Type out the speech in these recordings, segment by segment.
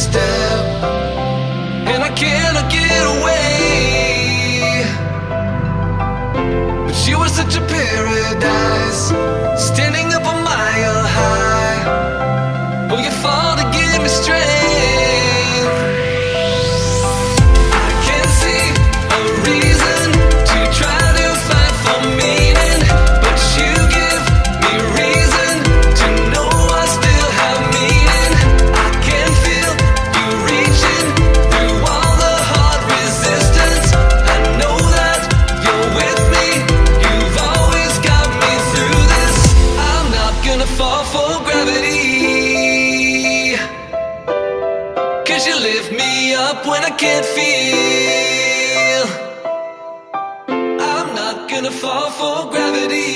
step, and I cannot get away. But you were such a paradise, standing up a mile high. Oh, you fall to give me strength. I can't see a reason to try to fight for meaning, but you give me reason to know I still have meaning. I can feel you reaching through all the hard resistance. I know that you're with me. You've always got me through this. I'm not gonna fall for gravity, 'cause you lift me up when I can't feel. I'm not gonna fall for gravity,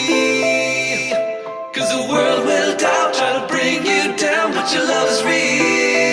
'cause the world will doubt, try to bring you down, but your love is real.